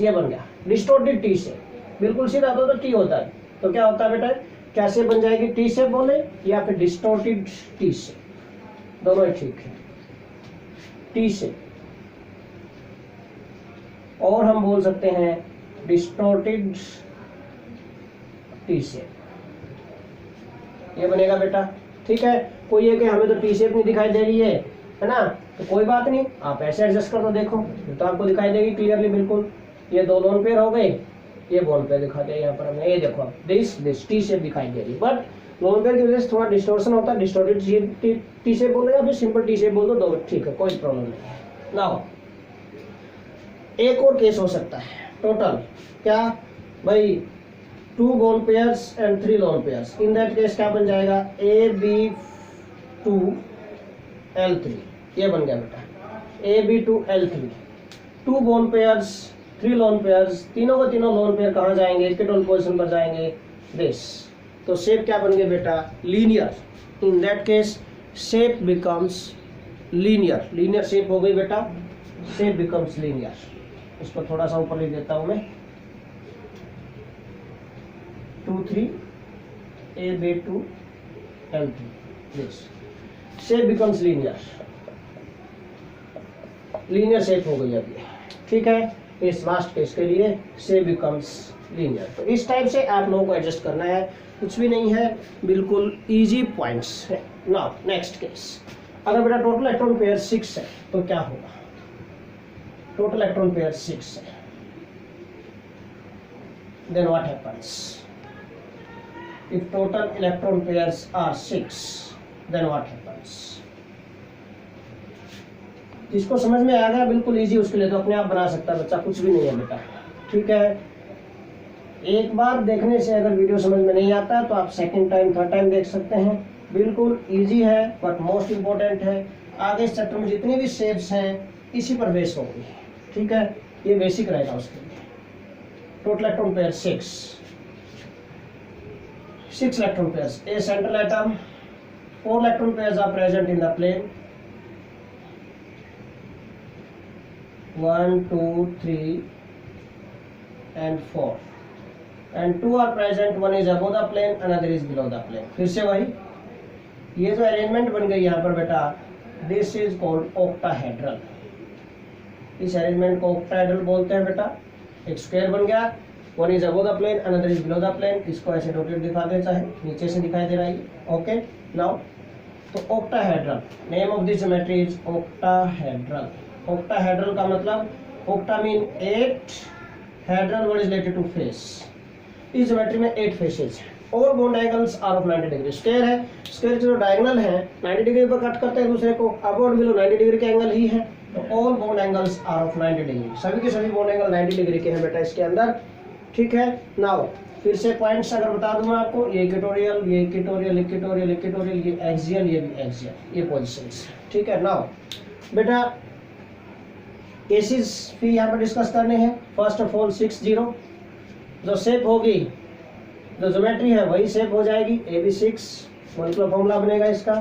ये बन गया डिस्टोर्टेड टी शेप, बिल्कुल सीधा होता तो टी होता है, तो क्या होता है बेटा, क्या शेप बन जाएगी, टी शेप बोले या फिर डिस्टोर्टेड टी शेप, दोनों ही ठीक है, टी शेप, और हम बोल सकते हैं डिस्टोर्टेड टी शेप, ये बनेगा बेटा, ठीक है। कोई है कि हमें तो टी शेप नहीं दिखाई दे रही है ना, तो कोई बात नहीं, आप ऐसे एडजस्ट कर दो, देखो तो आपको दिखाई देगी क्लियरली, बिल्कुल। ये 2 लोन पेयर हो गए, ये बोन पेयर दिखा दिया यहाँ पर हमने, ये देखो दिस टी शेप दिखाई दे रही है, बट लोन पेयर की वजह से थोड़ा डिस्टोर्शन होता है, डिस्टोर्टेड टी शेप बोलो या फिर सिंपल टी शेप बोल दो, ठीक है, कोई प्रॉब्लम नहीं है। नाउ एक और केस हो सकता है, टोटल क्या भाई 2 bond pairs and 3 loan pairs, in that case क्या बन जाएगा AB2L3, ये बन गया बेटा AB2L3, 2 bond pairs 3 lone pairs, तीनों के तीनों लोन पेयर कहाँ जाएंगे, इक्विटोरियल पोजीशन पर जाएंगे, दिस, तो शेप क्या बन गया बेटा, linear, in that case shape becomes linear, linear shape हो गई बेटा, शेप बिकम्स लीनियर। इसको थोड़ा सा ऊपर लिख देता हूं मैं, 2-3 AB2L3, this shape becomes linear, linear shape हो गई अभी, ठीक है। इस लास्ट केस के लिए शेप बिकम्स लीनियर, तो इस टाइप से आप लोगों को एडजस्ट करना है, कुछ भी नहीं है, बिल्कुल इजी पॉइंट्स है। नाउ नेक्स्ट केस, अगर बेटा टोटल इलेक्ट्रॉन पेयर 6 है तो क्या होगा, टोटल इलेक्ट्रॉन पेयर 6 है, then what happens? If total electron pairs are 6, then what happens? जिसको समझ में आ गया बिल्कुल इजी, उसके लिए तो अपने आप बना सकता है बच्चा, कुछ भी नहीं है बेटा, ठीक है। एक बार देखने से अगर वीडियो समझ में नहीं आता तो आप सेकंड टाइम थर्ड टाइम देख सकते हैं, बिल्कुल इजी है बट मोस्ट इम्पोर्टेंट है। आगे इस चैप्टर में जितनी भी शेप्स हैं इसी पर बेस होगी, ठीक है, ये बेसिक रहेगा उसके लिए। Total electron pair 6 electron pairs, A central atom, 4 electron pairs are present in the plane, 1 2 3 and 4 and 2 are present, one is above the plane, another is below the plane। फिर से वही, ये जो अरेंजमेंट बन गई यहाँ पर बेटा, दिस इज कॉल्ड ऑक्टाहेड्रल। इस अरेंजमेंट को ऑक्टाहेड्रल बोलते हैं बेटा। एक स्क्वायर बन गया, one is above the plane, another is below the plane. इसको ऐसे डॉटेड दिखा दे, चाहे नीचे से दिखाई दे रहा है, ओके। नाउ तो octahedral, name of this geometry is octahedral. Octahedral का मतलब octa mean 8, hedral word is related to face. इस ज्योमेट्री में 8 फेसेस हैं। All bond angles are of 90 degree. Square है, स्क्वायर जो डायगोनल है 90 डिग्री पर कट करते हैं दूसरे को, अब और बिलो 90 डिग्री के एंगल ही है, तो all bond angles are of 90 degree. सभी के सभी बॉन्ड एंगल 90 डिग्री के हैं बेटा इसके अंदर, ठीक है। नाउ फिर से पॉइंट्स अगर बता दूं मैं आपको, ये इक्वेटोरियल, ये इक्वेटोरियल, इक्वेटोरियल, इक्वेटोरियल, ये एक्सियल, ये भी एक्सियल, ये पोजीशंस, ठीक है। नाउ बेटा केसेस फिर यहाँ पर डिस्कस करने हैं। फर्स्ट ऑफ ऑल 6 0, जो शेप होगी, जो ज्योमेट्री है वही शेप हो जाएगी, ए बी 6 मतलब फॉर्मूला बनेगा इसका।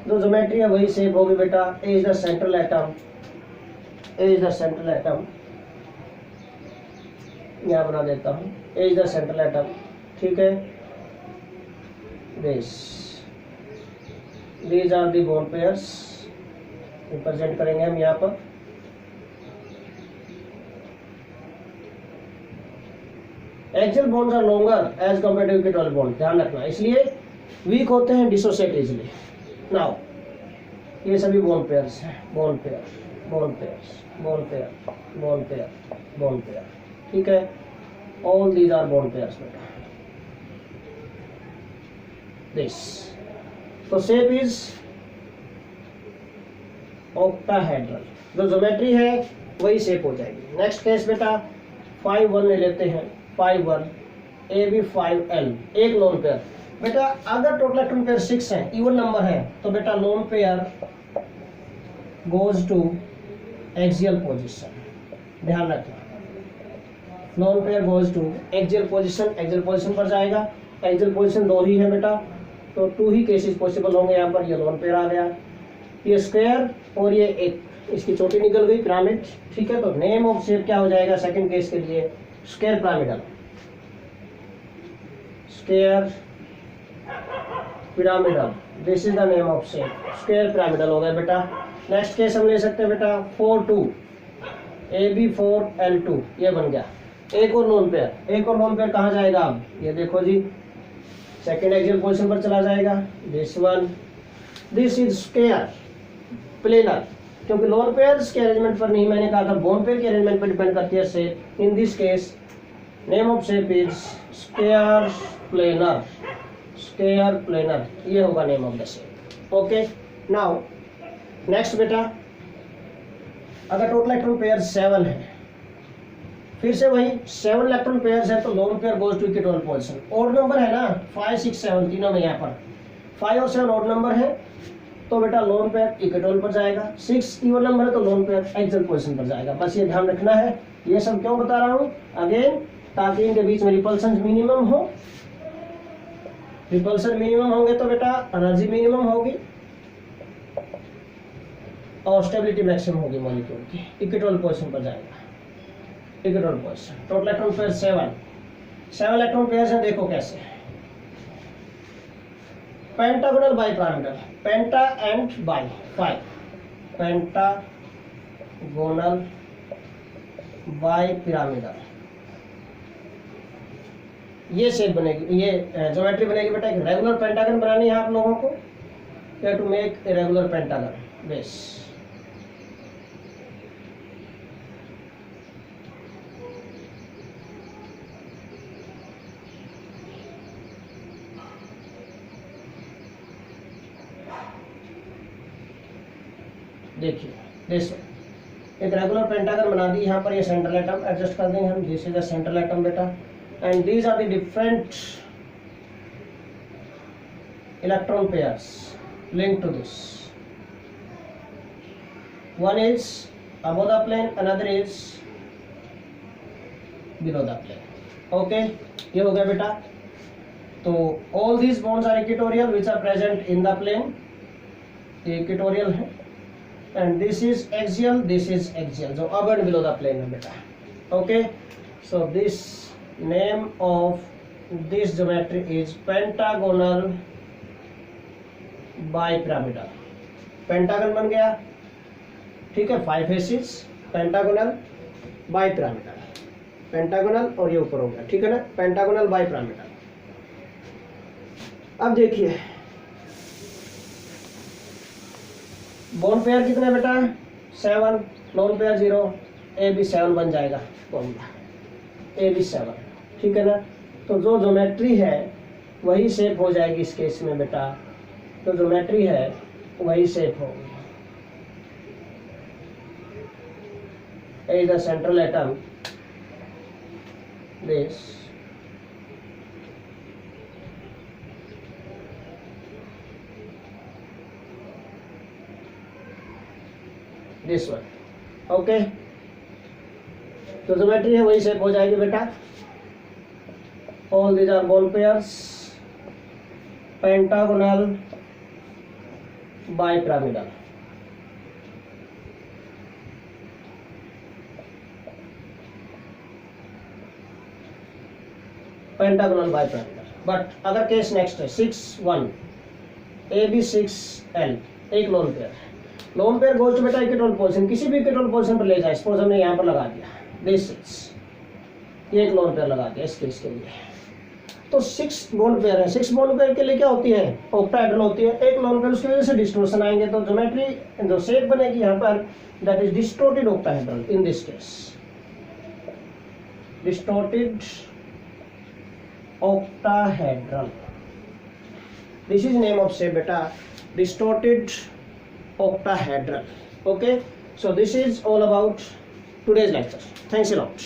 जो ज्योमेट्री है वही शेप होगी बेटा। A is the central atom, A is the central atom, यहाँ बना देता हूँ, A is the central atom, ठीक है। This, these are the bond pairs, represent करेंगे हम यहाँ पर। Axial bonds are longer as compare to equatorial bond, ध्यान रखना, इसलिए वीक होते हैं, डिसोसिएट इजीली। नाउ ये सभी बॉन्ड पेयर्स हैं, bond pair, bond pairs, bond pair, bond pair, bond pair, ठीक है। All these are bond pairs बेटा। दिस, तो शेप इज ऑक्टाहेड्रल, जो ज्योमेट्री है वही शेप हो जाएगी। नेक्स्ट केस बेटा 5 1 ले लेते हैं, 5 1 ए बी 5 एल, एक लोन पेयर बेटा। अगर टोटल इलेक्ट्रॉन पेयर 6 है, इवन नंबर है, तो बेटा lone pair goes to axial position, ध्यान रखना। Lone pair goes to axial position, axial position पर जाएगा। एक्सियल पोजीशन 2 ही है बेटा, तो 2 ही केसेस पॉसिबल होंगे यहाँ पर। ये लोन पेयर आ गया, ये स्क्वायर और ये एक, इसकी चोटी निकल गई, पिरामिड, ठीक है। तो नेम ऑफ शेप क्या हो जाएगा सेकंड केस के लिए? Square pyramidal, square pyramidal, this is the name of shape, square pyramidal हो गया बेटा। नेक्स्ट केस हम ले सकते हैं बेटा 4 2 ए बी 4 एल 2, ये बन गया। एक और लोन पेयर, एक और लोन पेयर कहाँ जाएगा? अब ये देखो जी, सेकेंड एक्सियल पोजीशन पर चला जाएगा। This one, this is square planar, क्योंकि लोन पेयर्स के अरेंजमेंट पर नहीं, मैंने कहा था बॉन्ड पेयर के अरेंजमेंट पर डिपेंड करती है shape. In this case name of shape is square planar, square planar, ये होगा name of the shape, okay. Now next बेटा, अगर टोटल इलेक्ट्रॉन पेयर 7 है, फिर से वही 7 इलेक्ट्रॉन पेयर्स है, तो lone pair goes to equatorial position. Odd number है ना, 5 6 7 तीनों में, यहाँ पर 5 और 7 ऑड नंबर है, तो बेटा लोन पेयर इक्वेटोरियल पर जाएगा। 6 इवन नंबर है, तो लोन पेयर एक्सियल पोजीशन पर जाएगा। बस ये ध्यान रखना है। ये सब क्यों बता रहा हूँ अगेन, ताकि इनके बीच में रिपल्सन मिनिमम हो। रिपल्सन मिनिमम होंगे तो बेटा एनर्जी मिनिमम होगी और स्टेबिलिटी मैक्सिमम होगी मॉलिक्यूल की। इक्वेटोरियल पोजीशन पर जाएगा, equatorial position. Total electron pair 7 electron pair है, देखो कैसे। Pentagonal bi pyramidal, penta and by 5, pentagonal bi pyramidal, ये शेप बनेगी, ये ज्योमेट्री बनेगी बेटा। एक रेगुलर पेंटागन बनानी है आप लोगों को, to make a regular pentagon base. देखिए दिस एक रेगुलर पेंटागन बना दी, यहाँ पर ये सेंट्रल एटम एडजस्ट कर देंगे हम, this is the central atom बेटा, and these are the different electron pairs linked to this. One is above the plane, another is below the plane. Okay, ये हो गया बेटा. तो all these bonds are equatorial which are present in the plane. ये equatorial है, and this is axial, this is axial, जो above and below the plane है बेटा. Okay, so this name of this geometry is pentagonal bipyramidal. Pentagon बन गया, ठीक है, 5 faces, pentagonal bipyramidal, pentagonal और ये ऊपर हो गया, ठीक है ना, पेंटागोनल बाइपिरामिडल. अब देखिए बॉन्ड पेयर कितने बेटा, 7, लोन पेयर 0, ए बी 7 बन जाएगा फॉर्मूला, ए बी 7, ठीक है ना. तो जो ज्योमेट्री है वही शेप हो जाएगी इस केस में बेटा, तो ज्योमेट्री है वही शेप होगी. A is the central atom, this one. Okay, तो ज्योमेट्री है वही शेप हो जाएगी बेटा. All these are bond pairs, pentagonal bipyramidal. Pentagonal bipyramidal. But अगर केस नेक्स्ट है 6-1 AB 6L, एक लोन पेयर है. लोन पेयर गोज टू बेटा इक्विटोरियल पोजीशन, किसी भी इक्विटोरियल पोजीशन पर ले जाए. सपोज हमने यहाँ पर लगा दिया दिस 6, ये एक लोन पेयर लगा दिया इस केस के लिए. तो 6 बॉन्ड पेयर है, 6 बॉन्ड पेयर के लिए क्या होती है, ऑक्टाहेड्रल होती है. एक लोन पेयर, उसकी वजह से डिस्टोर्शन आएंगे, तो ज्योमेट्री जो शेप बनेगी यहाँ पर that is distorted octahedral in this case, distorted octahedral. This is name of shape beta, distorted octahedral. Okay, so this is all about today's lecture. Thanks a lot.